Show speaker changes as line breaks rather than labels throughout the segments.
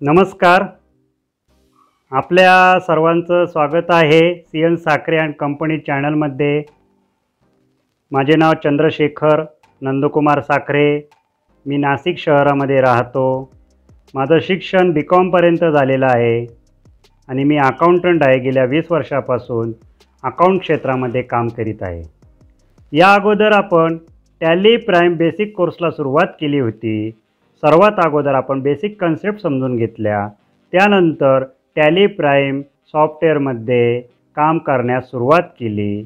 नमस्कार. आपल्या सर्वांचं स्वागत आहे CN साखरे अँड कंपनी चॅनलमध्ये. माझे नाव चंद्रशेखर नंदकुमार साखरे. मी नाशिक शहरामध्ये राहतो. माझं शिक्षण BCom झालेलं आहे आणि मी अकाउंटंट आहे. गेल्या 20 वर्षापासून अकाउंट क्षेत्रामध्ये काम करीत आहे. या अगोदर आपण टॅली प्राईम बेसिक कोर्सला सुरुवात केली होती. सर्वात अगोदर आपण बेसिक कन्सेप्ट समजून घेतल्या. त्यानंतर टॅली प्राईम सॉफ्टवेअरमध्ये काम करण्यास सुरुवात केली.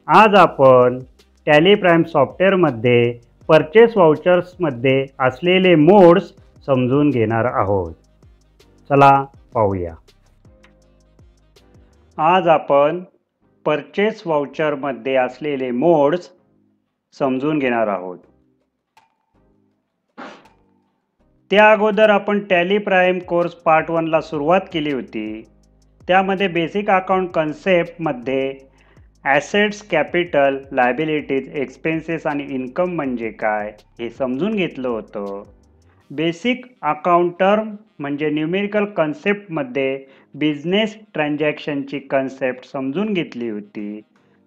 आज आपण टॅली प्राईम सॉफ्टवेअरमध्ये परचेस वाउचर्समध्ये असलेले मोड्स समजून घेणार आहोत. चला पाहूया. आज आपण परचेस वाउचरमध्ये असलेले मोड्स समजून घेणार आहोत. त्या अगोदर आपण टॅली प्राईम कोर्स पार्ट 1ला सुरुवात केली होती. त्यामध्ये बेसिक अकाउंट कन्सेप्टमध्ये ॲसेट्स, कॅपिटल, लायबिलिटीज, एक्सपेन्सेस आणि इन्कम म्हणजे काय हे समजून घेतलं होतं. बेसिक अकाउंट टर्म म्हणजे न्यूमेरिकल कन्सेप्टमध्ये बिझनेस ट्रान्झॅक्शनची कन्सेप्ट समजून घेतली होती.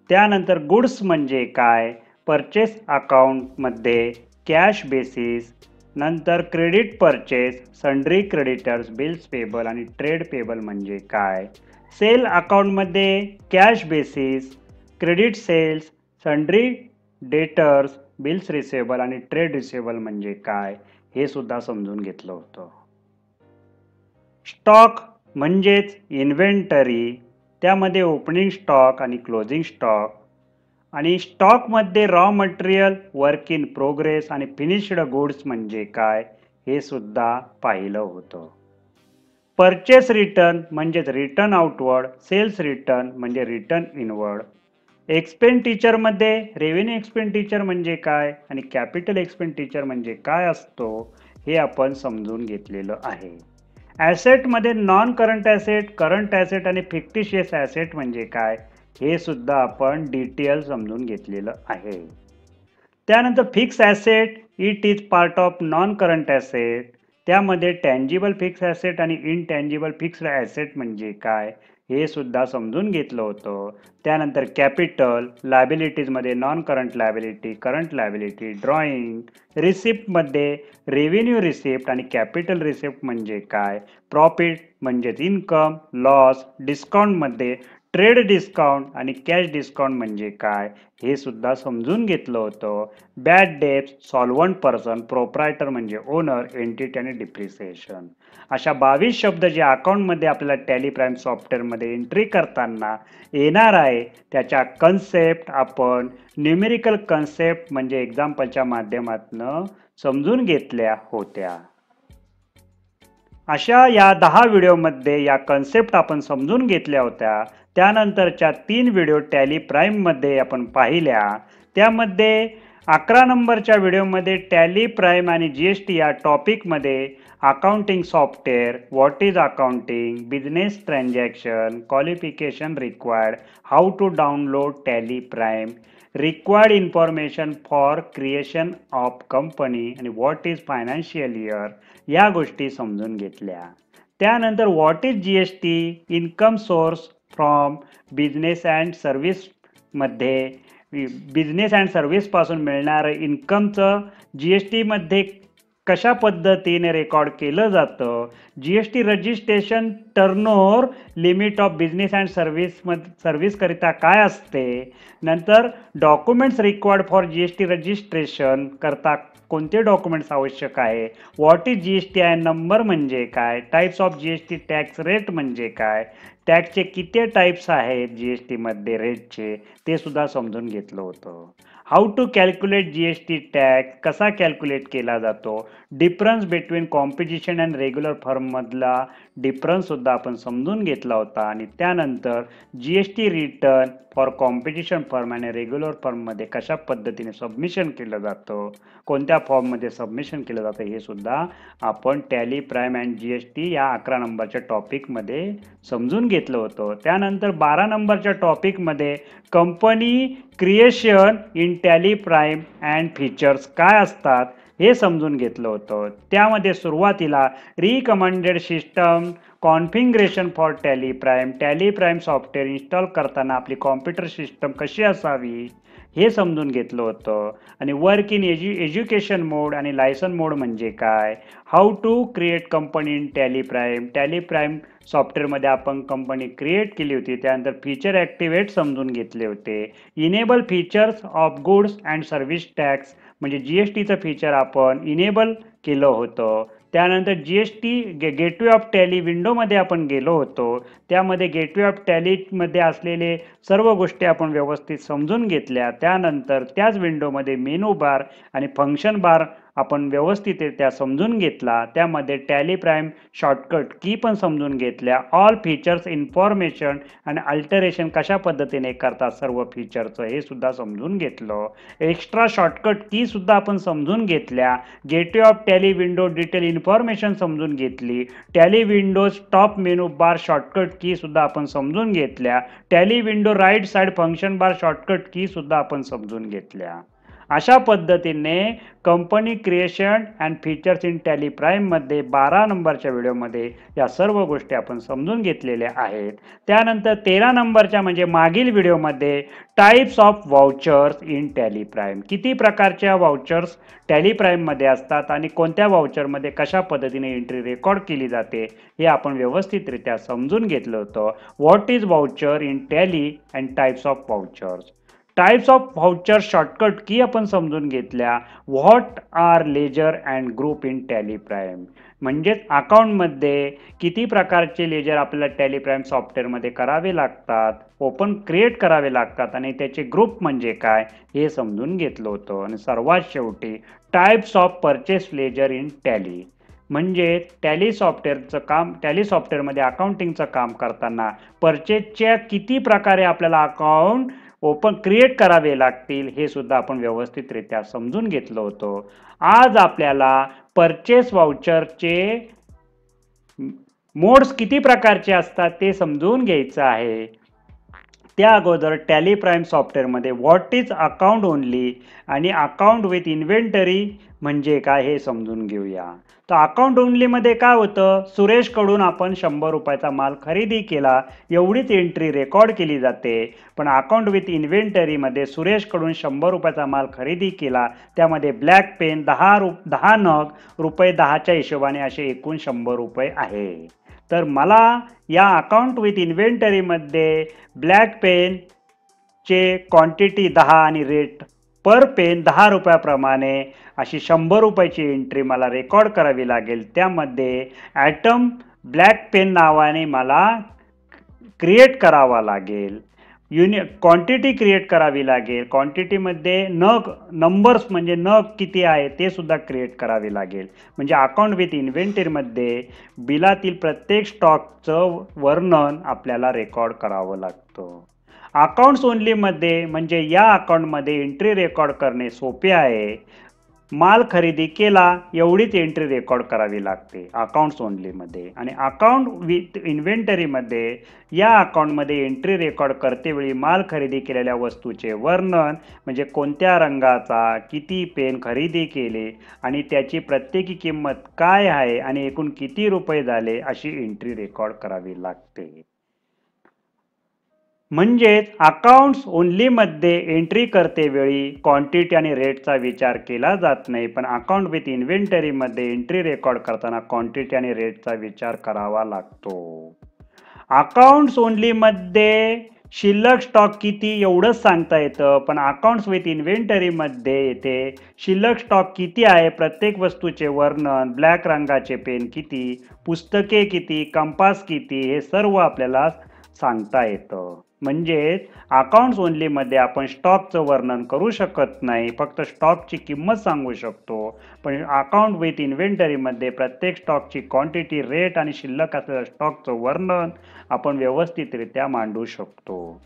त्यानंतर गुड्स म्हणजे काय, परचेस अकाउंटमध्ये कॅश बेसिस, नंतर credit purchase, sundry creditors, bills payable आणि ट्रेड पेबल म्हणजे काय, सेल अकाउंटमध्ये cash basis, credit sales, sundry debtors, bills receivable आणि ट्रेड रिसेबल म्हणजे काय हे सुद्धा समजून घेतलं होतं. स्टॉक म्हणजेच इन्व्हेंटरी, त्यामध्ये ओपनिंग स्टॉक आणि क्लोजिंग स्टॉक, आणि स्टॉकमध्ये raw material, work in progress आणि फिनिश्ड गुड्स म्हणजे काय हे सुद्धा पाहिलं होतं. परचेस रिटर्न म्हणजेच रिटर्न आउटवर्ड, सेल्स रिटर्न म्हणजे रिटर्न इनवर्ड, एक्सपेंडिचरमध्ये रेव्हेन्यू एक्सपेंडिचर म्हणजे काय आणि कॅपिटल एक्सपेंडिचर म्हणजे काय असतो हे आपण समजून घेतलेलं आहे. ॲसेटमध्ये non current asset, current asset आणि फिक्टिशियस ॲसेट म्हणजे काय हे सुद्धा आपण डिटेल समजून घेतलेलं आहे. त्यानंतर fix asset, it is part of non current asset, त्यामध्ये टँजिबल फिक्स ॲसेट आणि इनटँजिबल फिक्स्ड ॲसेट म्हणजे काय हे सुद्धा समजून घेतलं होतं. त्यानंतर कॅपिटल, लायबिलिटीजमध्ये non current liability, current liability, drawing, रिसिप्टमध्ये रेव्हेन्यू रिसिप्ट आणि कॅपिटल रिसिप्ट म्हणजे काय, प्रॉफिट म्हणजेच इन्कम, लॉस, डिस्काउंटमध्ये ट्रेड डिस्काउंट आणि कॅश डिस्काउंट म्हणजे काय हे सुद्धा समजून घेतलं होतं. बॅड डेब्ट, सॉल्वंट पर्सन, प्रोप्रायटर म्हणजे ओनर, एंटिटी आणि डिप्रिसिएशन, अशा 22 शब्द जे अकाउंटमध्ये आपल्याला टॅली प्राईम सॉफ्टवेअरमध्ये एंट्री करताना येणार आहे त्याच्या कन्सेप्ट आपण न्यूमेरिकल कन्सेप्ट म्हणजे एक्झाम्पलच्या माध्यमातून समजून घेतल्या होत्या. अशा या 10 व्हिडिओमध्ये या कन्सेप्ट आपण समजून घेतल्या होत्या. त्यानंतरच्या 3 व्हिडिओ टॅली प्राईममध्ये आपण पाहिल्या. त्यामध्ये 11 नंबरच्या व्हिडिओमध्ये टॅली प्राईम आणि GST या टॉपिकमध्ये accounting software, what is accounting, business transaction, qualification required, how to download Tally prime, required information for creation of company आणि व्हॉट इज फायनान्शियल इयर या गोष्टी समजून घेतल्या. त्यानंतर what is GST, income source from business and सर्व्हिसमध्ये business and सर्व्हिसपासून मिळणारं इन्कमचं GSTमध्ये कशा पद्धतीने रेकॉर्ड केलं जातं, GST registration turnover limit of business and सर्व्हिसकरिता काय असते, नंतर documents required for GST registration करता कोणते डॉक्युमेंट्स आवश्यक आहे, व्हॉट इज GSTI नंबर म्हणजे काय, types of GST tax rate म्हणजे काय, टॅक्सचे किती टाईप्स आहेत GSTमध्ये रेटचे ते सुद्धा समजून घेतलं होतं. How to calculate GST tax कसा कॅल्क्युलेट केला जातो, difference between competition and regular फर्ममधला डिफरन्ससुद्धा आपण समजून घेतला होता. आणि त्यानंतर GST return for competition firm आणि रेग्युलर फर्ममध्ये कशा पद्धतीने सबमिशन केलं जातं, कोणत्या फॉर्ममध्ये सबमिशन केलं जातं हे सुद्धा आपण टॅली प्राईम अँड GST या 11 नंबरच्या टॉपिकमध्ये समजून घेतलं होतं. त्यानंतर 12 नंबरच्या टॉपिकमध्ये company creation in tally Prime and features काय असतात हे समजून घेतलं होतं. त्यामध्ये सुरुवातीला recommended system configuration for Tally Prime software install करताना आपली कॉम्प्युटर सिस्टम कशी असावी हे समजून घेतलं होतं. आणि वर्क इन एज्युकेशन मोड आणि लायसन मोड म्हणजे काय, how to create company in tally prime सॉफ्टवेअरमध्ये आपण कंपनी क्रिएट केली होती. त्यानंतर फीचर ॲक्टिवेट समजून घेतले होते. Enable features of goods and service tax म्हणजे GSTचं फीचर आपण इनेबल केलं होतं. त्यानंतर GST गेटवे ऑफ टॅली विंडोमध्ये आपण गेलो होतो. त्यामध्ये गेटवे ऑफ टॅलीमध्ये असलेले सर्व गोष्टी आपण व्यवस्थित समजून घेतल्या. त्यानंतर त्याच विंडोमध्ये मेनू बार आणि फंक्शन बार आपण व्यवस्थितरित्या समजून घेतला. त्यामध्ये टॅली प्राईम शॉर्टकट की पण समजून घेतल्या. ऑल फीचर्स इन्फॉर्मेशन आणि अल्टरेशन कशा पद्धतीने करतात सर्व फीचरचं हे सुद्धा समजून घेतलं. एक्स्ट्रा शॉर्टकट की सुद्धा आपण समजून घेतल्या. Gateway of Tally window detail information समजून घेतली. Tally windows top menu bar shortcut key सुद्धा आपण समजून घेतल्या. Tally window right side function bar shortcut key सुद्धा आपण समजून घेतल्या. अशा पद्धतीने company creation and features in Tally प्राईममध्ये 12 नंबरच्या व्हिडिओमध्ये या सर्व गोष्टी आपण समजून घेतलेल्या आहेत. त्यानंतर 13 नंबरच्या म्हणजे मागील व्हिडिओमध्ये types of vouchers in tally prime, किती प्रकारच्या वाउचर्स टॅली प्राईममध्ये असतात आणि कोणत्या वाउचरमध्ये कशा पद्धतीने एंट्री रेकॉर्ड केली जाते हे आपण व्यवस्थितरित्या समजून घेतलं होतं. What is voucher in Tally and types of vouchers. Types of voucher shortcut की आपण समजून घेतल्या. What are ledger and group in tally prime म्हणजेच अकाउंटमध्ये किती प्रकारचे लेजर आपल्याला टॅली प्राईम सॉफ्टवेअरमध्ये करावे लागतात, ओपन क्रिएट करावे लागतात आणि त्याचे ग्रुप म्हणजे काय हे समजून घेतलं होतं. आणि सर्वात शेवटी types of purchase ledger in Tally म्हणजे टॅली सॉफ्टवेअरमध्ये अकाउंटिंगचं काम करताना परचेसच्या किती प्रकारे आपल्याला अकाउंट ओपन क्रिएट करावे लागतील हे सुद्धा आपण व्यवस्थितरित्या समजून घेतलं होतं. आज आपल्याला परचेस वाउचरचे मोड्स किती प्रकारचे असतात ते समजून घ्यायचं आहे. त्या अगोदर टॅली प्राईम सॉफ्टवेअरमध्ये व्हॉट इज अकाउंट ओनली आणि अकाउंट विथ इन्व्हेंटरी म्हणजे काय हे समजून घेऊया. तर अकाउंट ओनलीमध्ये काय होतं, सुरेशकडून आपण 100 रुपयाचा माल खरेदी केला एवढीच एंट्री रेकॉर्ड केली जाते. पण अकाउंट विथ इन्व्हेंटरीमध्ये सुरेशकडून 100 रुपयाचा माल खरेदी केला, त्यामध्ये ब्लॅक पेन 10 नग रुपये 10च्या हिशोबाने असे एकूण 100 रुपये आहे. तर मला या अकाउंट विथ इन्व्हेंटरीमध्ये ब्लॅक पेनचे क्वांटिटी 10 आणि रेट पर पेन 10 रुपयाप्रमाणे अशी 100 रुपयाची एंट्री मला रेकॉर्ड करावी लागेल. त्यामध्ये ॲटम ब्लॅक पेन नावाने मला क्रिएट करावा लागेल. क्वांटिटी क्रिएट करावी लागेल. क्वांटिटीमध्ये नंबर्स म्हणजे नग किती आहे ते सुद्धा क्रिएट करावे लागेल. म्हणजे अकाउंट विथ इन्व्हेंटरीमध्ये बिलातील प्रत्येक स्टॉकचं वर्णन आपल्याला रेकॉर्ड करावं लागतं. अकाउंट्स ओनलीमध्ये म्हणजे या अकाउंटमध्ये एंट्री रेकॉर्ड करणे सोपे आहे. माल खरेदी केला एवढीच एंट्री रेकॉर्ड करावी लागते अकाउंट्स ओनलीमध्ये. आणि अकाउंट विथ इन्व्हेंटरीमध्ये या अकाउंटमध्ये एंट्री रेकॉर्ड करतेवेळी माल खरेदी केलेल्या वस्तूचे वर्णन म्हणजे कोणत्या रंगाचा किती पेन खरेदी केले आणि त्याची प्रत्येकी किंमत काय आहे आणि एकूण किती रुपये झाले अशी एंट्री रेकॉर्ड करावी लागते. म्हणजेच अकाउंट्स ओनलीमध्ये एंट्री करतेवेळी क्वांटिटी आणि रेटचा विचार केला जात नाही, पण अकाउंट विथ इन्व्हेंटरीमध्ये एंट्री रेकॉर्ड करताना क्वांटिटी आणि रेटचा विचार करावा लागतो. अकाउंट्स ओनलीमध्ये शिल्लक स्टॉक किती एवढंच सांगता येतं, पण अकाउंट्स विथ इन्व्हेंटरीमध्ये येथे शिल्लक स्टॉक किती आहे, प्रत्येक वस्तूचे वर्णन, ब्लॅक रंगाचे पेन किती, पुस्तके किती, कंपास किती हे सर्व आपल्याला सांगता येतं. म्हणजेच अकाउंट्स ओनलीमध्ये आपण स्टॉकचं वर्णन करू शकत नाही, फक्त स्टॉकची किंमत सांगू शकतो. पण अकाउंट विथ इन्व्हेंटरीमध्ये प्रत्येक स्टॉकची क्वांटिटी, रेट आणि शिल्लक असलेल्या स्टॉकचं वर्णन आपण व्यवस्थितरित्या मांडू शकतो.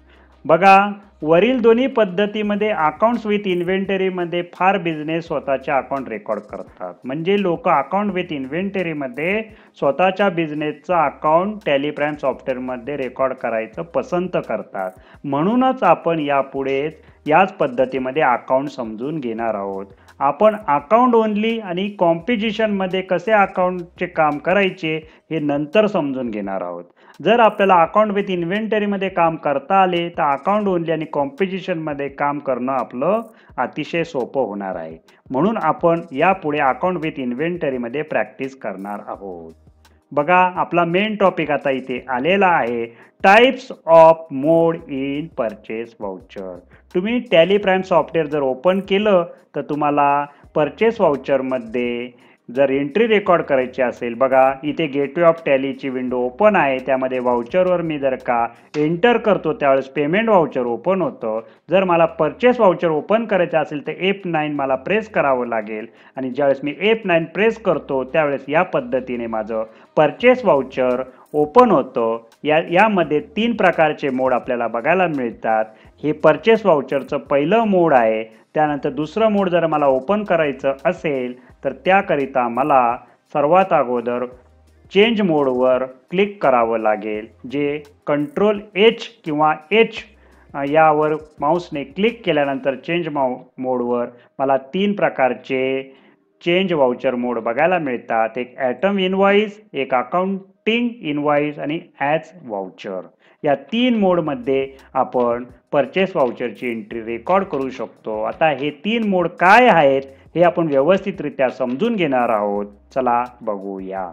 बघा, वरील दोन्ही पद्धतीमध्ये अकाउंट्स विथ इन्व्हेंटरीमध्ये फार बिझनेस स्वतःच्या अकाउंट रेकॉर्ड करतात. म्हणजे लोक अकाउंट विथ इन्व्हेंटरीमध्ये स्वतःच्या बिझनेसचा अकाउंट टॅली प्राइम सॉफ्टवेअरमध्ये रेकॉर्ड करायचं पसंत करतात. म्हणूनच आपण यापुढे याच पद्धतीमध्ये अकाउंट समजून घेणार आहोत. आपण अकाउंट ओनली आणि कॉम्पिटिशनमध्ये कसे अकाउंटचे काम करायचे हे नंतर समजून घेणार आहोत. जर आपल्याला अकाउंट विथ इन्व्हेंटरीमध्ये काम करता आले तर अकाउंट ओनली आणि कॉम्पिटिशनमध्ये काम करणं आपलं अतिशय सोपं होणार आहे. म्हणून आपण यापुढे अकाउंट विथ इन्व्हेंटरीमध्ये प्रॅक्टिस करणार आहोत. बघा, आपला मेन टॉपिक आता इथे आलेला आहे, types of mode in purchase voucher. तुम्ही टॅली प्राइम सॉफ्टवेअर जर ओपन केलं तर तुम्हाला परचेस वाउचरमध्ये जर एंट्री रेकॉर्ड करायची असेल, बघा इथे गेटवे ऑफ टॅलीची विंडो ओपन आहे. त्यामध्ये वाउचरवर मी जर का एंटर करतो त्यावेळेस पेमेंट वाउचर ओपन होतं. जर मला परचेस वाउचर ओपन करायचं असेल तर F9 मला प्रेस करावं लागेल आणि ज्यावेळेस मी F9 प्रेस करतो त्यावेळेस या पद्धतीने माझं परचेस वाउचर ओपन होतं. यामध्ये 3 प्रकारचे मोड आपल्याला बघायला मिळतात. हे परचेस वाउचरचं पहिलं मोड आहे. त्यानंतर दुसरं मोड जर मला ओपन करायचं असेल तर त्याकरिता मला सर्वात अगोदर चेंज मोडवर क्लिक करावं लागेल, जे Ctrl+H किंवा H यावर माऊसने क्लिक केल्यानंतर चेंज मोडवर मला 3 प्रकारचे चेंज वाउचर मोड बघायला मिळतात. एक ॲटम इनवॉइस, एक अकाउंटिंग इनवॉइस आणि ॲज वाउचर. या 3 मोडमध्ये आपण परचेस वाउचरची एंट्री रेकॉर्ड करू शकतो. आता हे 3 मोड काय आहेत हे आपण व्यवस्थितरित्या समजून घेणार आहोत. चला बघूया.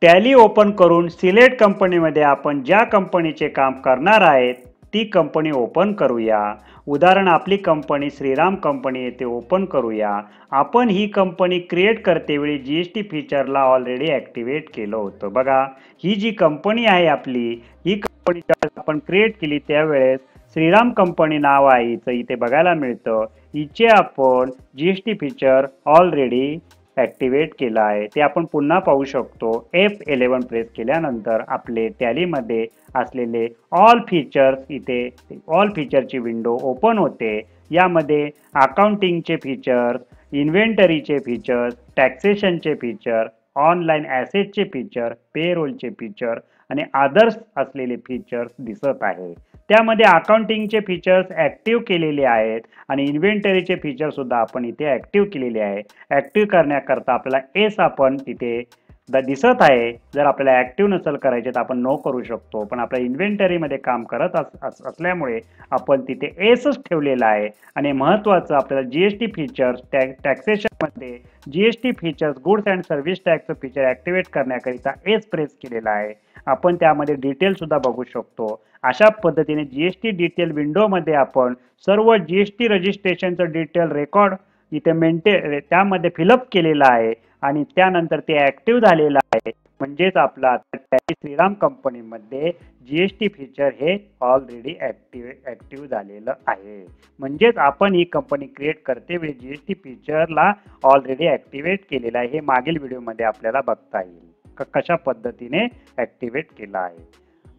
टॅली ओपन करून सिलेक्ट कंपनीमध्ये आपण ज्या कंपनीचे काम करणार आहेत ती कंपनी ओपन करूया. उदाहरण आपली कंपनी श्रीराम कंपनी येथे ओपन करूया. आपण ही कंपनी क्रिएट करतेवेळी GST फीचरला ऑलरेडी ॲक्टिवेट केलं होतं. बघा, ही जी कंपनी आहे आपली, ही कंपनी ज्यावेळेस आपण क्रिएट केली त्यावेळेस श्रीराम कंपनी नाव आहे हिचं इथे बघायला मिळतं. हिचे आपण GST फीचर ऑलरेडी ॲक्टिवेट केला आहे. ते आपण पुन्हा पाहू शकतो. F11 प्रेस केल्यानंतर आपले टॅलीमध्ये असलेले ऑल फीचर्स, इथे ऑल फीचरची विंडो ओपन होते. यामध्ये अकाउंटिंगचे फीचर्स, इन्व्हेंटरीचे फीचर्स, टॅक्सेशनचे फीचर, ऑनलाईन ॲसेटचे फीचर, पेरोलचे फीचर आणि अदर्स असलेले फीचर्स दिसत आहे. त्यामध्ये अकाउंटिंगचे फीचर्स ॲक्टिव्ह केलेले आहेत आणि इन्व्हेंटरीचे फीचर सुद्धा आपण इथे ॲक्टिव्ह केलेले आहे. ॲक्टिव्ह करण्याकरता आपल्याला एस आपण तिथे दिसत आहे. जर आपल्याला ॲक्टिव्ह नसेल करायचे तर आपण नो करू शकतो, पण आपल्या इन्व्हेंटरीमध्ये काम करत असल्यामुळे आपण तिथे एसच ठेवलेला आहे. आणि महत्त्वाचं आपल्याला GST फीचर्स, टॅक्सेशनमध्ये GST features, goods and service टॅक्सचं फीचर ॲक्टिवेट करण्याकरिता एस प्रेस केलेला आहे. आपण त्यामध्ये डिटेल सुद्धा बघू शकतो. अशा पद्धतीने GST डिटेल विंडोमध्ये आपण सर्व GST रजिस्ट्रेशनचं डिटेल रेकॉर्ड इथे त्यामध्ये फिलअप केलेलं आहे आणि त्यानंतर ते ॲक्टिव्ह झालेलं आहे. म्हणजेच आपला आता टॅली श्रीराम कंपनीमध्ये GST फीचर हे ऑलरेडी ॲक्टिव्ह झालेलं आहे. म्हणजेच आपण ही कंपनी क्रिएट करते वेळी GST फीचरला ऑलरेडी ॲक्टिवेट केलेलं आहे. हे मागील व्हिडिओमध्ये आपल्याला बघता येईल कशा पद्धतीने ॲक्टिवेट केला आहे.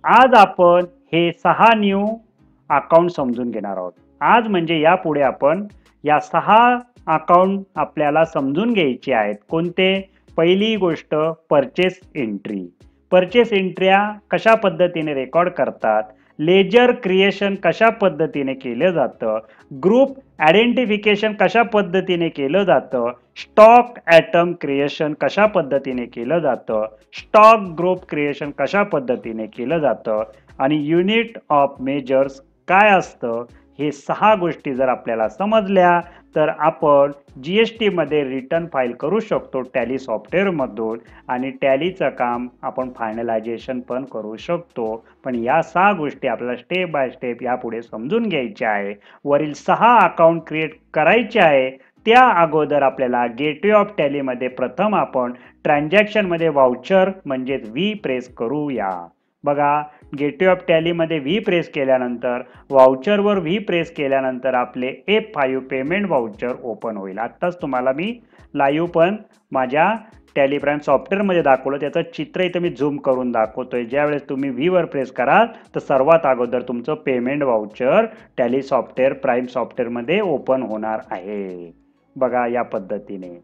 आज आपण हे 6 न्यू अकाउंट समजून घेणार आहोत. आज म्हणजे यापुढे आपण या 6 अकाउंट आपल्याला समजून घ्यायचे आहेत. कोणते? पहिली गोष्ट परचेस एंट्री. परचेस एंट्र्या कशा पद्धतीने रेकॉर्ड करतात, लेजर क्रिएशन कशा पद्धतीने केलं जातं, ग्रुप आयडेंटिफिकेशन कशा पद्धतीने केलं जातं, स्टॉक ॲटम क्रिएशन कशा पद्धतीने केलं जातं, स्टॉक ग्रुप क्रिएशन कशा पद्धतीने केलं जातं आणि युनिट ऑफ मेजर्स काय असतं, हे 6 गोष्टी जर आपल्याला समजल्या तर आपण GSTमध्ये रिटर्न फाईल करू शकतो टॅली सॉफ्टवेअरमधून आणि टॅलीचं काम आपण फायनलायझेशन पण करू शकतो. पण या 6 गोष्टी आपल्याला स्टेप बाय स्टेप यापुढे समजून घ्यायच्या आहे. वरील 6 अकाउंट क्रिएट करायचे आहे त्या अगोदर आपल्याला गेटवे ऑफ टॅलीमध्ये प्रथम आपण ट्रान्झॅक्शनमध्ये वाउचर म्हणजेच V प्रेस करूया. बघा, गेटवे ऑफ टॅलीमध्ये V प्रेस केल्यानंतर वाउचरवर V प्रेस केल्यानंतर आपले F5 पेमेंट वाउचर ओपन होईल. आत्ताच तुम्हाला मी लाईव्ह पण माझ्या टॅली प्राईम सॉफ्टवेअरमध्ये दाखवलं त्याचं चित्र इथं मी झूम करून दाखवतोय. ज्यावेळेस तुम्ही व्हीवर प्रेस कराल तर सर्वात अगोदर तुमचं payment voucher tally software prime सॉफ्टवेअरमध्ये ओपन होणार आहे. बघा या पद्धतीने.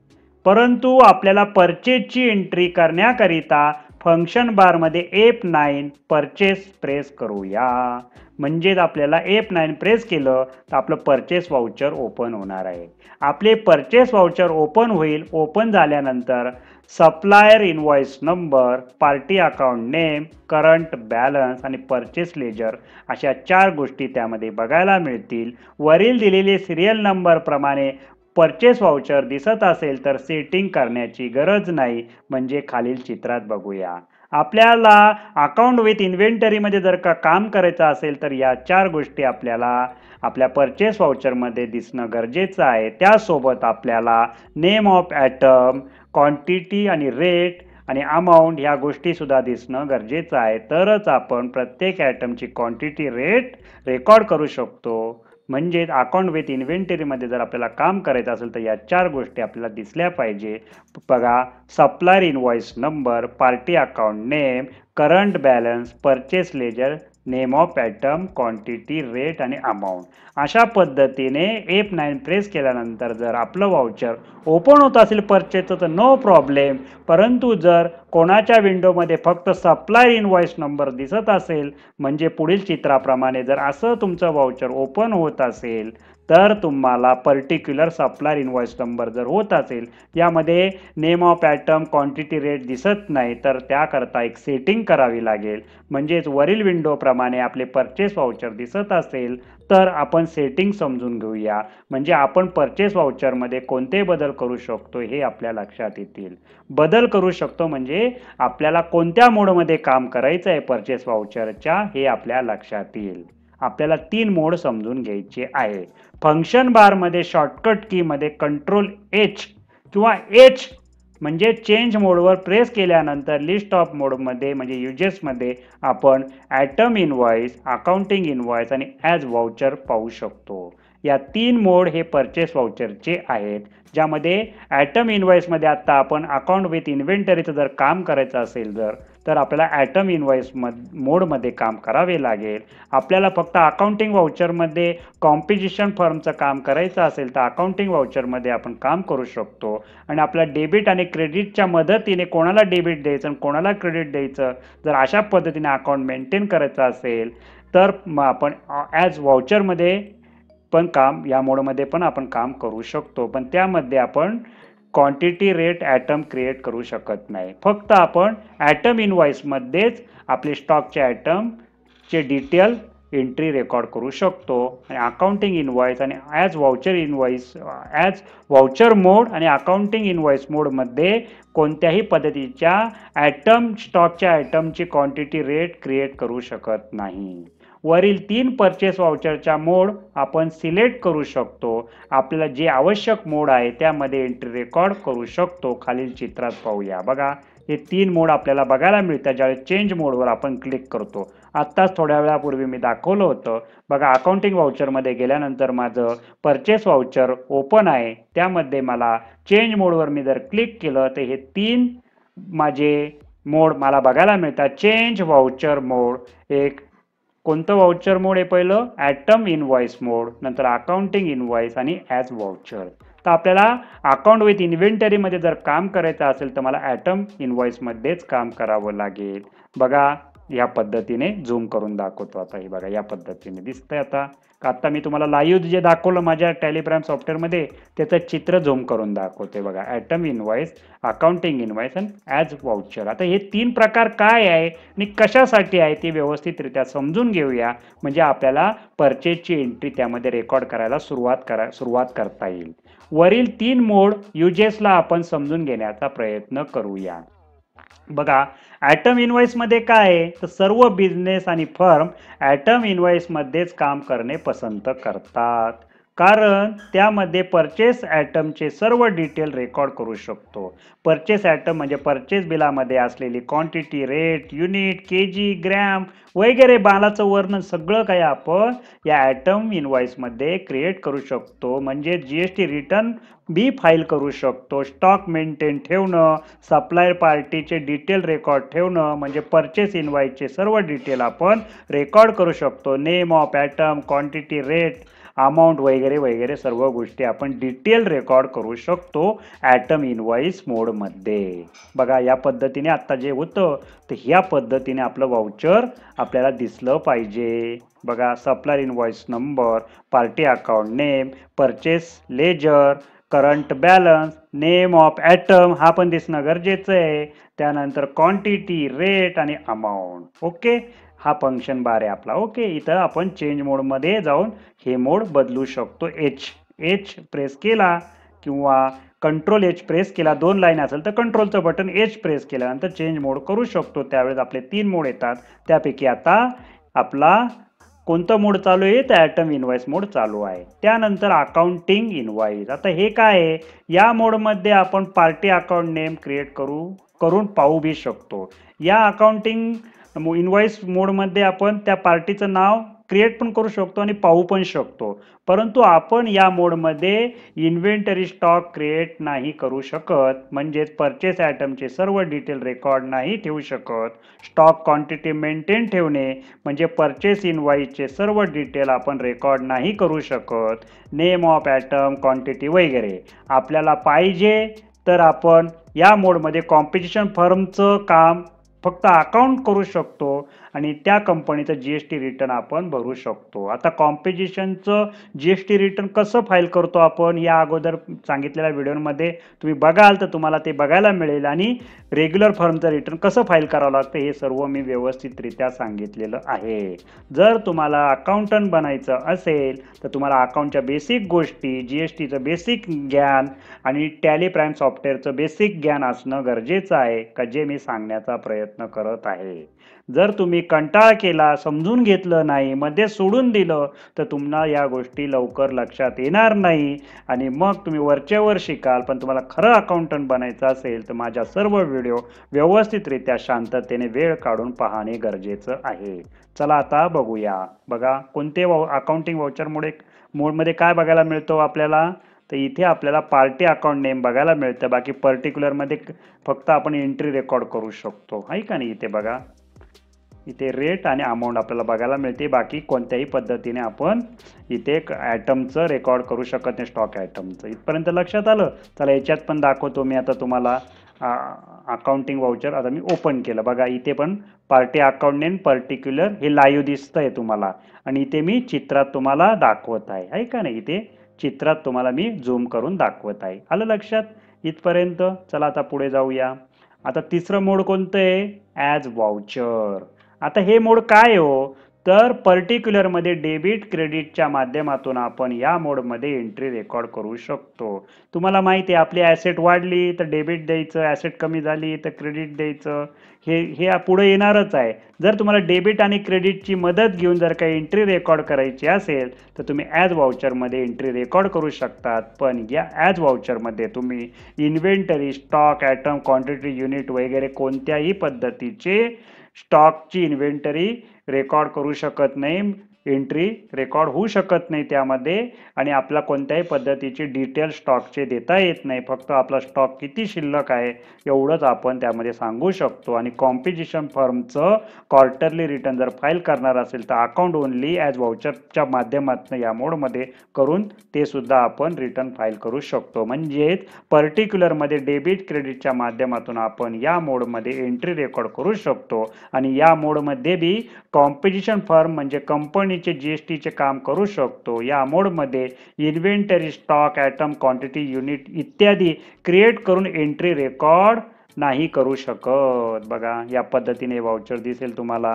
परंतु आपल्याला परचेसची एंट्री करण्याकरिता फंक्शन बारमध्ये F9 परचेस प्रेस करूया. म्हणजेच आपल्याला F9 प्रेस केलं तर आपलं परचेस वाउचर ओपन होणार आहे. आपले परचेस वाउचर ओपन होईल. ओपन झाल्यानंतर supplier invoice number, party account name, current balance आणि परचेस लेजर अशा 4 गोष्टी त्यामध्ये बघायला मिळतील. वरील दिलेले सिरियल नंबर प्रमाणे परचेस वाउचर दिसत असेल तर सेटिंग करण्याची गरज नाही. म्हणजे खालील चित्रात बघूया. आपल्याला अकाउंट विथ इन्व्हेंटरीमध्ये जर का काम करायचं असेल तर या 4 गोष्टी आपल्याला आपल्या परचेस वाउचरमध्ये दिसणं गरजेचं आहे. त्यासोबत आपल्याला नेम ऑफ ॲटम, क्वांटिटी आणि रेट आणि अमाऊंट ह्या गोष्टी सुद्धा दिसणं गरजेचं आहे. तरच आपण प्रत्येक ॲटमची क्वांटिटी रेट रेकॉर्ड करू शकतो. म्हणजेच अकाउंट विथ इन्व्हेंटरीमध्ये जर आपल्याला काम करायचं असेल तर या 4 गोष्टी आपल्याला दिसल्या पाहिजे. बघा, supplier invoice number, party account name, current balance, purchase ledger, name of item, quantity, rate आणि अमाऊंट. अशा पद्धतीने F9 प्रेस केल्यानंतर जर आपलं वाउचर ओपन होत असेल परचेसचं तर नो प्रॉब्लेम. परंतु जर कोणाच्या विंडोमध्ये फक्त सप्लायर इनवॉइस नंबर दिसत असेल म्हणजे पुढील चित्राप्रमाणे जर असं तुमचं वाउचर ओपन होत असेल तर तुम्हाला पर्टिक्युलर सप्लायर इनवॉइस नंबर जर होत असेल यामध्ये name of item, quantity, rate दिसत नाही तर त्याकरता एक सेटिंग करावी लागेल. म्हणजेच वरील विंडोप्रमाणे आपले परचेस वाउचर दिसत असेल तर आपण सेटिंग समजून घेऊया. म्हणजे आपण परचेस वाउचरमध्ये कोणते बदल करू शकतो हे आपल्या लक्षात येतील. बदल करू शकतो म्हणजे आपल्याला कोणत्या मोडमध्ये काम करायचं आहे परचेस वाउचरच्या हे आपल्या लक्षात येईल. आपल्याला 3 मोड समजून घ्यायचे आहे. फंक्शन बारमध्ये शॉर्टकट कीमध्ये Ctrl+H किंवा H म्हणजे चेंज मोडवर प्रेस केल्यानंतर लिस्ट ऑफ मोडमध्ये म्हणजे युजेसमध्ये आपण ॲटम इनवॉइस, अकाउंटिंग इनवॉइस आणि ॲज वाउचर पाहू शकतो. या 3 मोड हे परचेस वाउचरचे आहेत. ज्यामध्ये ॲटम इनवॉइसमध्ये आता आपण अकाउंट विथ इन्व्हेंटरीचं जर काम करायचं असेल तर आपल्याला ॲटम इनवॉइस मोडमध्ये काम करावे लागेल. आपल्याला फक्त अकाउंटिंग वाउचरमध्ये कॉम्पिटिशन फर्मचं काम करायचं असेल तर अकाउंटिंग वाउचरमध्ये आपण काम करू शकतो. आणि आपल्या डेबिट आणि क्रेडिटच्या मदतीने कोणाला डेबिट द्यायचं आणि कोणाला क्रेडिट द्यायचं जर अशा पद्धतीने अकाउंट मेंटेन करायचं असेल तर मग आपण ॲज वाउचरमध्ये पण काम या मोडमध्ये पण आपण काम करू शकतो. पण त्यामध्ये आपण क्वांटिटी, रेट, ॲटम क्रिएट करू शकत नाही. फक्त आपण ॲटम इनवॉइसमध्येच आपले स्टॉकचे ॲटमचे डिटेल एंट्री रेकॉर्ड करू शकतो. आणि अकाउंटिंग इनवॉइस आणि as voucher invoice, as voucher mode आणि अकाउंटिंग इनवॉइस मोडमध्ये कोणत्याही पद्धतीच्या स्टॉकच्या ॲटमची क्वांटिटी, रेट क्रिएट करू शकत नाही. वरील 3 परचेस वाउचरच्या मोड आपण सिलेक्ट करू शकतो. आपल्याला जे आवश्यक मोड आहे त्यामध्ये एंट्री रेकॉर्ड करू शकतो. खालील चित्रात पाहूया. बघा, हे 3 मोड आपल्याला बघायला मिळतात ज्यावेळेस चेंज मोडवर आपण क्लिक करतो. आत्ताच थोड्या वेळापूर्वी मी दाखवलं होतं. बघा, अकाउंटिंग वाउचरमध्ये गेल्यानंतर माझं परचेस वाउचर ओपन आहे. त्यामध्ये मला चेंज मोडवर मी जर क्लिक केलं तर हे 3 माझे मोड मला बघायला मिळतात. चेंज वाउचर मोड, एक कोणतं वाउचर मोड आहे पहिलं? ॲटम इनवॉइस मोड, नंतर अकाउंटिंग इनवॉइस आणि ॲज वाउचर. तर आपल्याला अकाउंट विथ इन्व्हेंटरीमध्ये जर काम करायचं असेल तर मला ॲटम इनवॉइसमध्येच काम करावं लागेल. बघा, या पद्धतीने झूम करून दाखवतो. आता हे बघा या पद्धतीने दिसतंय. आता मी तुम्हाला लाईव्ह जे दाखवलं माझ्या टॅली प्राईम सॉफ्टवेअरमध्ये त्याचं चित्र झूम करून दाखवते. बघा, ॲटम इनवॉइस, अकाउंटिंग इनवॉइस आणि ॲज वाउचर. आता हे 3 प्रकार काय आहे आणि कशासाठी आहे ते व्यवस्थितरित्या समजून घेऊया. म्हणजे आपल्याला परचेसची एंट्री त्यामध्ये रेकॉर्ड करायला सुरुवात करता येईल. वरील 3 मोड युजेसला आपण समजून घेण्याचा प्रयत्न करूया. बघा, ॲटम इनवॉइसमध्ये काय आहे तर सर्व बिझनेस आणि फर्म ॲटम इनवॉइसमध्येच काम करणे पसंत करतात. कारण त्यामध्ये परचेस आयटमचे सर्व डिटेल रेकॉर्ड करू शकतो. परचेस आयटम म्हणजे परचेस बिलामध्ये असलेली quantity, rate, unit, KG, gram वगैरे मालाचं वर्णन सगळं काही आपण या आयटम इनव्हॉइसमध्ये क्रिएट करू शकतो. म्हणजे जीएसटी रिटर्न बी फाईल करू शकतो. स्टॉक मेंटेन ठेवणं, सप्लायर पार्टीचे डिटेल रेकॉर्ड ठेवणं म्हणजे परचेस इनव्हॉइसचे सर्व डिटेल आपण रेकॉर्ड करू शकतो. Name of item, quantity, rate, amount वगैरे वगैरे सर्व गोष्टी आपण डिटेल रेकॉर्ड करू शकतो ॲटम इनव्हॉइस मोडमध्ये. बघा या पद्धतीने आत्ता जे होतं तर ह्या पद्धतीने आपलं वाउचर आपल्याला दिसलं पाहिजे. बघा supplier invoice number, party account name, purchase ledger, current balance, name of item हा पण दिसणं गरजेचं आहे. त्यानंतर क्वांटिटी, रेट आणि अमाऊंट. ओके, हा फंक्शन बार आहे आपला. ओके, इथं आपण चेंज मोडमध्ये जाऊन हे मोड बदलू शकतो. एच प्रेस केला किंवा कंट्रोल एच प्रेस केला, 2 लाईन असेल तर कंट्रोलचं बटन एच प्रेस केल्यानंतर चेंज मोड करू शकतो. त्यावेळेस आपले 3 मोड येतात. त्यापैकी आता आपला कोणतं मोड चालू आहे तर ॲटम इनव्हॉइस मोड चालू आहे. त्यानंतर अकाउंटिंग इनव्हॉइस. आता हे काय आहे, या मोडमध्ये आपण पार्टी अकाउंट नेम क्रिएट करून पाहू बी शकतो. या अकाउंटिंग इनव्हॉइस मोडमध्ये आपण त्या पार्टीचं नाव क्रिएट पण करू शकतो आणि पाहू पण शकतो. परंतु आपण या मोडमध्ये इन्व्हेंटरी स्टॉक क्रिएट नाही करू शकत. म्हणजेच परचेस आयटमचे सर्व डिटेल रेकॉर्ड नाही ठेवू शकत. स्टॉक क्वांटिटी मेंटेन ठेवणे म्हणजे परचेस इनव्हॉइसचे सर्व डिटेल आपण रेकॉर्ड नाही करू शकत. नेम ऑफ आयटम, क्वांटिटी वगैरे आपल्याला पाहिजे तर आपण या मोडमध्ये कॉम्पिटिशन फर्मचं काम फक्त अकाउंट करू शकतो आणि त्या कंपनीचं जीएसटी रिटर्न आपण भरू शकतो. आता कॉम्पिटिशनचं जीएसटी रिटर्न कसं फाईल करतो आपण या अगोदर सांगितलेल्या व्हिडिओमध्ये तुम्ही बघाल तर तुम्हाला ते बघायला मिळेल. आणि रेग्युलर फर्मचं रिटर्न कसं फाईल करावं लागतं हे सर्व मी व्यवस्थितरित्या सांगितलेलं आहे. जर तुम्हाला अकाउंटंट बनायचं असेल तर तुम्हाला अकाउंटच्या बेसिक गोष्टी, जीएसटीचं बेसिक ज्ञान आणि टॅली प्राईम सॉफ्टवेअरचं बेसिक ज्ञान असणं गरजेचं आहे का जे मी सांगण्याचा प्रयत्न करत आहे. जर तुम्ही कंटाळा केला, समजून घेतलं नाही, मध्ये सोडून दिलं तर तुम्हाला या गोष्टी लवकर लक्षात येणार नाही आणि मग तुम्ही वरच्यावर शिकाल. पण तुम्हाला खरं अकाउंटंट बनायचं असेल तर माझ्या सर्व व्हिडिओ व्यवस्थितरित्या शांततेने वेळ काढून पाहणे गरजेचं आहे. चला आता बघूया. बघा कोणते अकाउंटिंग वाउचर मोडमध्ये काय बघायला मिळतो आपल्याला तर इथे आपल्याला पार्टी अकाउंट नेम बघायला मिळतं. बाकी पर्टिक्युलरमध्ये फक्त आपण एंट्री रेकॉर्ड करू शकतो आहे का नाही. इथे बघा इथे रेट आणि अमाऊंट आपल्याला बघायला मिळते. बाकी कोणत्याही पद्धतीने आपण इथे ॲटमचं रेकॉर्ड करू शकत नाही, स्टॉक ॲटमचं. इथपर्यंत लक्षात आलं. चला याच्यात पण दाखवतो मी आता तुम्हाला अकाउंटिंग वाउचर. आता मी ओपन केलं. बघा इथे पण पार्टी अकाउंट नेम पर्टिक्युलर हे लाईव्ह दिसतंय तुम्हाला आणि इथे मी चित्रात तुम्हाला दाखवत आहे का नाही. इथे चित्रात तुम्हाला मी झूम करून दाखवत आहे. आलं लक्षात इथपर्यंत. चला आता पुढे जाऊया. आता तिसरं मोड कोणतं आहे, ॲज वाउचर. आता हे मोड काय हो तर पर्टिक्युलरमध्ये डेबिट क्रेडिटच्या माध्यमातून आपण या मोडमध्ये एंट्री रेकॉर्ड करू शकतो. तुम्हाला माहिती आहे आपली ॲसेट वाढली तर डेबिट द्यायचं, ॲसेट कमी झाली तर क्रेडिट द्यायचं. हे पुढे येणारच आहे. जर तुम्हाला डेबिट आणि क्रेडिटची मदत घेऊन जर काही एंट्री रेकॉर्ड करायची असेल तर तुम्ही ॲज वाउचरमध्ये एंट्री रेकॉर्ड करू शकतात. पण या ॲज वाउचरमध्ये तुम्ही inventory, stock, item, quantity, unit वगैरे कोणत्याही पद्धतीचे स्टॉकची इन्व्हेंटरी रेकॉर्ड करू शकत नाही. एंट्री रेकॉर्ड होऊ शकत नाही त्यामध्ये आणि आपला कोणत्याही पद्धतीची डिटेल स्टॉकचे देता येत नाही. फक्त आपला स्टॉक किती शिल्लक आहे एवढंच आपण त्यामध्ये सांगू शकतो. आणि कॉम्पिटिशन फर्मचं क्वार्टरली रिटर्न जर फाईल करणार असेल तर अकाउंट ओनली ॲज वाउचरच्या माध्यमातून या मोडमध्ये करून ते सुद्धा आपण रिटर्न फाईल करू शकतो. म्हणजेच पर्टिक्युलरमध्ये डेबिट क्रेडिटच्या माध्यमातून आपण या मोडमध्ये एंट्री रेकॉर्ड करू शकतो. आणि या मोडमध्ये बी कॉम्पिटिशन फर्म म्हणजे कंपनीचे जीएसटीचे काम करू शकतो. या मोडमध्ये inventory, stock, item, quantity, unit इत्यादी क्रिएट करून एंट्री रेकॉर्ड नाही करू शकत. बघा या पद्धतीने वाउचर दिसेल तुम्हाला.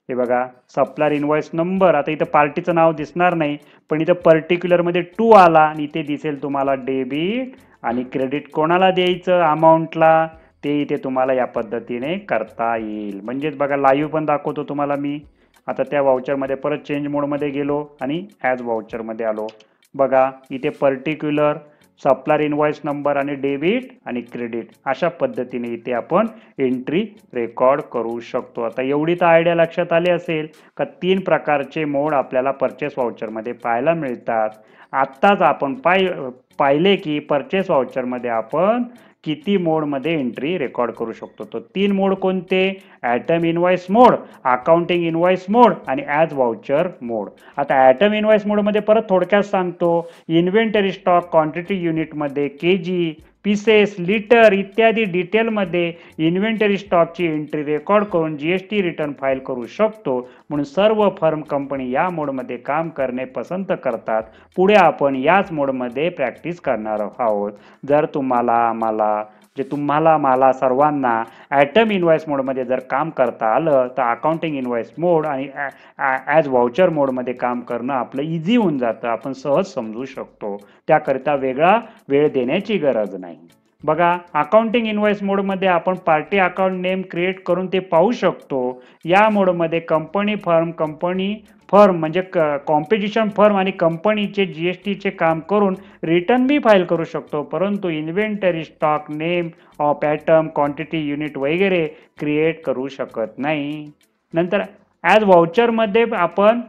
हे बघा सप्लायर इनव्हॉइस नंबर. आता इथं पार्टीचं नाव दिसणार नाही पण इथं पर्टिक्युलरमध्ये 2 आला आणि इथे दिसेल तुम्हाला डेबिट आणि क्रेडिट कोणाला द्यायचं अमाऊंटला ते इथे तुम्हाला या पद्धतीने करता येईल. म्हणजेच बघा लाईव्ह पण दाखवतो तुम्हाला मी. आता त्या वाउचरमध्ये परत चेंज मोडमध्ये गेलो आणि ॲज वाउचरमध्ये आलो. बघा इथे पर्टिक्युलर, सप्लायर इनवॉइस नंबर आणि डेबिट आणि क्रेडिट अशा पद्धतीने इथे आपण एंट्री रेकॉर्ड करू शकतो. आता एवढी तर आयडिया लक्षात आली असेल का 3 प्रकारचे मोड आपल्याला परचेस व्हाउचरमध्ये पाहायला मिळतात. आत्ताच आपण पाहिले की परचेस व्हाउचरमध्ये आपण किती मोडमध्ये एंट्री रेकॉर्ड करू शकतो. तो 3 मोड कोणते? ॲटम इनवॉइस मोड, अकाउंटिंग इनवॉइस मोड आणि ॲज व्हाउचर मोड. आता ॲटम इनवॉइस मोडमध्ये परत थोडक्यात सांगतो. इन्व्हेंटरी स्टॉक क्वांटिटी युनिटमध्ये केजी, पीसेस, लिटर इत्यादी डिटेलमध्ये इन्व्हेंटरी स्टॉकची एंट्री रेकॉर्ड करून जीएसटी रिटर्न फाईल करू शकतो. म्हणून सर्व फर्म कंपनी या मोडमध्ये काम करणे पसंत करतात. पुढे आपण याच मोडमध्ये प्रॅक्टिस करणार आहोत. जर तुम्हाला मला सर्वांना ॲटम इनवॉइस मोडमध्ये जर काम करता आलं तर अकाउंटिंग इनवॉइस मोड आणि ॲज व्हाउचर मोडमध्ये काम करणं आपलं इझी होऊन जातं. आपण सहज समजू शकतो. त्याकरिता वेगळा वेळ देण्याची गरज नाही. बघा अकाउंटिंग इनवॉइस मोडमध्ये आपण पार्टी अकाउंट नेम क्रिएट करून ते पाहू शकतो. या मोडमध्ये कंपनी फर्म म्हणजे कॉम्पिटिशन फर्म आणि कंपनीचे जीएसटीचे काम करून रिटर्न बी फाईल करू शकतो. परंतु inventory stock name of item quantity unit वगैरे क्रिएट करू शकत नाही. नंतर ॲज व्हाउचरमध्ये आपण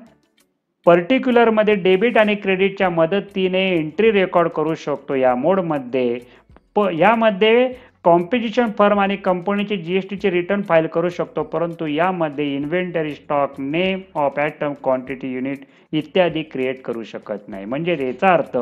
पर्टिक्युलरमध्ये डेबिट आणि क्रेडिटच्या मदतीने एंट्री रेकॉर्ड करू शकतो. या मोडमध्ये यामध्ये कॉम्पिटिशन फर्म आणि कंपनीचे जीएसटीचे रिटर्न फाईल करू शकतो. परंतु यामध्ये inventory stock name of item quantity unit इत्यादी क्रिएट करू शकत नाही. म्हणजे याचा अर्थ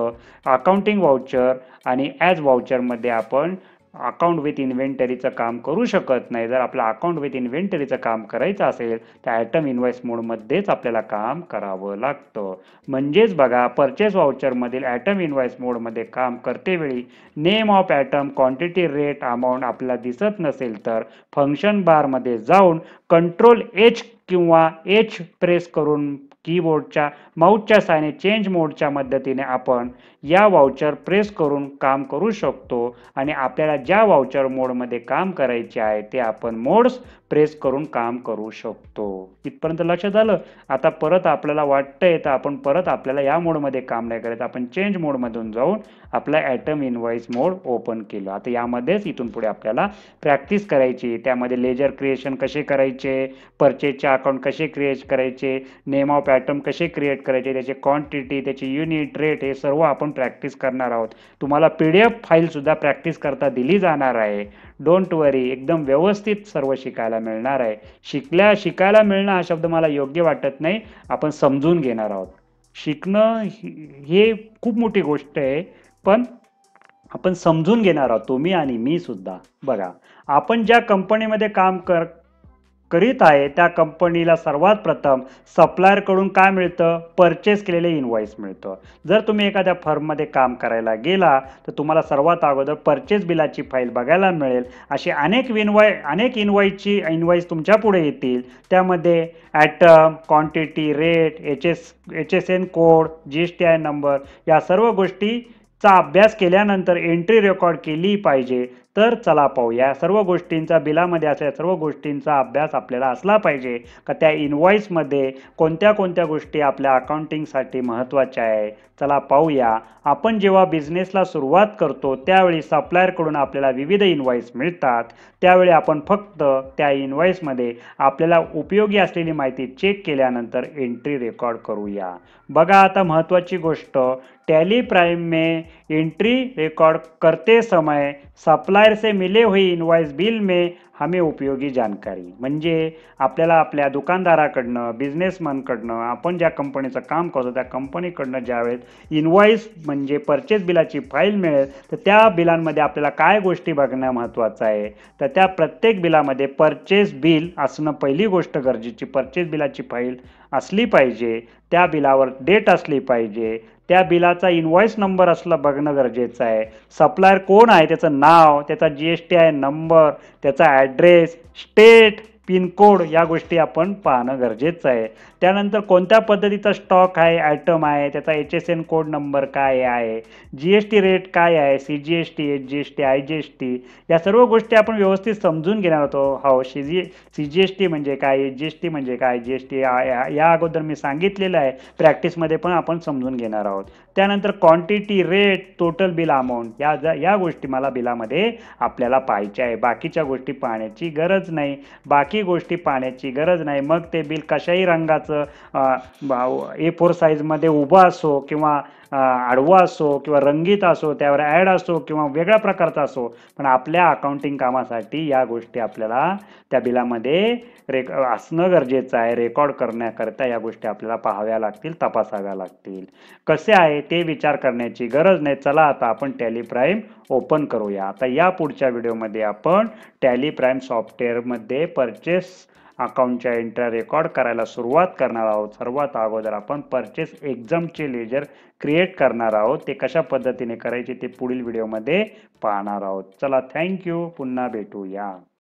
अकाउंटिंग व्हाउचर आणि ॲज व्हाउचरमध्ये आपण अकाउंट विथ इन्व्हेंटरीचं काम करू शकत नाही. जर आपलं अकाउंट विथ इन्व्हेंटरीचं काम करायचं असेल तर ॲटम इनवॉइस मोडमध्येच आपल्याला काम करावं लागतं. म्हणजेच बघा परचेस व्हाउचरमधील ॲटम इनवॉइस मोडमध्ये काम करतेवेळी name of item quantity rate amount आपल्याला दिसत नसेल तर फंक्शन बारमध्ये जाऊन कंट्रोल एच किंवा एच प्रेस करून कीबोर्डच्या माऊसच्या साहाय्याने चेंज मोडच्या मदतीने आपण या व्हाउचर प्रेस करून काम करू शकतो. आणि आपल्याला ज्या व्हाउचर मोडमध्ये काम करायचे आहे ते आपण मोड्स प्रेस करून काम करू शकतो. इथपर्यंत लक्षात आलं. आता परत आपल्याला वाटतंय तर आपण परत आपल्याला या मोडमध्ये काम नाही करायचं. आपण चेंज मोडमधून जाऊन आपला ॲटम इनवॉइस मोड ओपन केलं. आता यामध्येच इथून पुढे आपल्याला प्रॅक्टिस करायची. त्यामध्ये लेजर क्रिएशन कसे करायचे, परचेसचे अकाउंट कसे क्रिएट करायचे, नेम ऑफ ॲटम कसे क्रिएट करायचे, त्याचे क्वांटिटी, त्याची युनिट, रेट हे सर्व आपण प्रॅक्टिस करणार आहोत. तुम्हाला PDF फाईलसुद्धा प्रॅक्टिस करता दिली जाणार आहे. डोंट वरी, एकदम व्यवस्थित सर्व शिकायला मिळणार आहे. शिकायला मिळणं हा शब्द मला योग्य वाटत नाही. आपण समजून घेणार आहोत. शिकणं हे खूप मोठी गोष्ट आहे, पण आपण समजून घेणार आहोत, तुम्ही आणि मी सुद्धा. बघा आपण ज्या कंपनीमध्ये काम करीत आहे त्या कंपनीला सर्वात प्रथम सप्लायरकडून काय मिळतं? परचेस केलेले इनवॉइस मिळतं. जर तुम्ही एखाद्या फर्ममध्ये काम करायला गेला तर तुम्हाला सर्वात अगोदर परचेस बिलाची फाईल बघायला मिळेल. अशी अनेक इनवॉइस तुमच्या पुढे येतील. त्यामध्ये item, quantity, rate, HSN code, GSTI number या सर्व गोष्टीचा अभ्यास केल्यानंतर एंट्री रेकॉर्ड केली पाहिजे. तर चला पाहूया सर्व गोष्टींचा बिलामध्ये असलेल्या सर्व गोष्टींचा अभ्यास आपल्याला असला पाहिजे का त्या इनवॉइसमध्ये कोणत्या कोणत्या गोष्टी आपल्या अकाउंटिंगसाठी महत्त्वाच्या आहे. चला पाहूया. आपण जेव्हा बिझनेसला सुरुवात करतो त्यावेळी सप्लायरकडून आपल्याला विविध इनवॉइस मिळतात. त्यावेळी आपण फक्त त्या इनवॉइसमध्ये आपल्याला उपयोगी असलेली माहिती चेक केल्यानंतर एंट्री रेकॉर्ड करूया. बघा आता महत्त्वाची गोष्ट, टैली प्राइम में एंट्री रिकॉर्ड करते समय सप्लायर से मिले हुए इनवॉइस बिल में हमें उपयोगी जानकारी, म्हणजे आपल्याला आपल्या दुकानदाराकडनं, बिझनेसमॅनकडनं, आपण ज्या कंपनीचं काम करतो त्या कंपनीकडनं ज्यावेळेस इनवॉइस म्हणजे परचेस बिलाची फाईल मिळेल तर त्या बिलांमध्ये आपल्याला काय गोष्टी बघणं महत्त्वाचं आहे. तर त्या प्रत्येक बिलामध्ये परचेस बिल असणं पहिली गोष्ट गरजेची. परचेस बिलाची फाईल असली पाहिजे, त्या बिलावर डेट असली पाहिजे, त्या बिलाचा इनवॉइस नंबर असलं बघणं गरजेचं आहे. सप्लायर कोण आहे त्याचं नाव, त्याचा GSTI नंबर, त्याचा ॲड्रेस, स्टेट, पिन कोड या गोष्टी आपण पाहणं गरजेचं आहे. त्यानंतर कोणत्या पद्धतीचा स्टॉक आहे, आयटम आहे, त्याचा HSN कोड नंबर काय आहे, GST रेट काय आहे, CGST, HGST, IGST या सर्व गोष्टी आपण व्यवस्थित समजून घेणार होतो. हो, CGST म्हणजे काय, HGST म्हणजे काय, GST या अगोदर मी सांगितलेलं आहे. प्रॅक्टिसमध्ये पण आपण समजून घेणार आहोत. त्यानंतर quantity, rate, total bill amount या गोष्टी मला बिलामध्ये आपल्याला पाहायच्या आहे. बाकीच्या गोष्टी पाहण्याची गरज नाही. बाकी गोष्टी पाहण्याची गरज नाही. मग ते बिल कशाही रंगाचं A4 साईजमध्ये उभं असो किंवा आडवा असो किंवा रंगीत असो, त्यावर ॲड असो किंवा वेगळ्या प्रकारचा असो, पण आपल्या अकाउंटिंग कामासाठी या गोष्टी आपल्याला त्या बिलामध्ये असणं गरजेचं आहे. रेकॉर्ड करण्याकरता या गोष्टी आपल्याला पाहाव्या लागतील, तपासाव्या लागतील. कसे आहे ते विचार करण्याची गरज नाही. चला आता आपण टॅली प्राईम ओपन करूया. आता या पुढच्या व्हिडिओमध्ये आपण टॅली प्राईम सॉफ्टवेअरमध्ये परचेस अकाउंटच्या एंट्री रेकॉर्ड करायला सुरुवात करणार आहोत. सर्वात अगोदर आपण परचेस एक्झामचे लेजर क्रिएट करणार आहोत. ते कशा पद्धतीने करायचे ते पुढील व्हिडिओमध्ये पाहणार आहोत. चला, थँक्यू. पुन्हा भेटूया.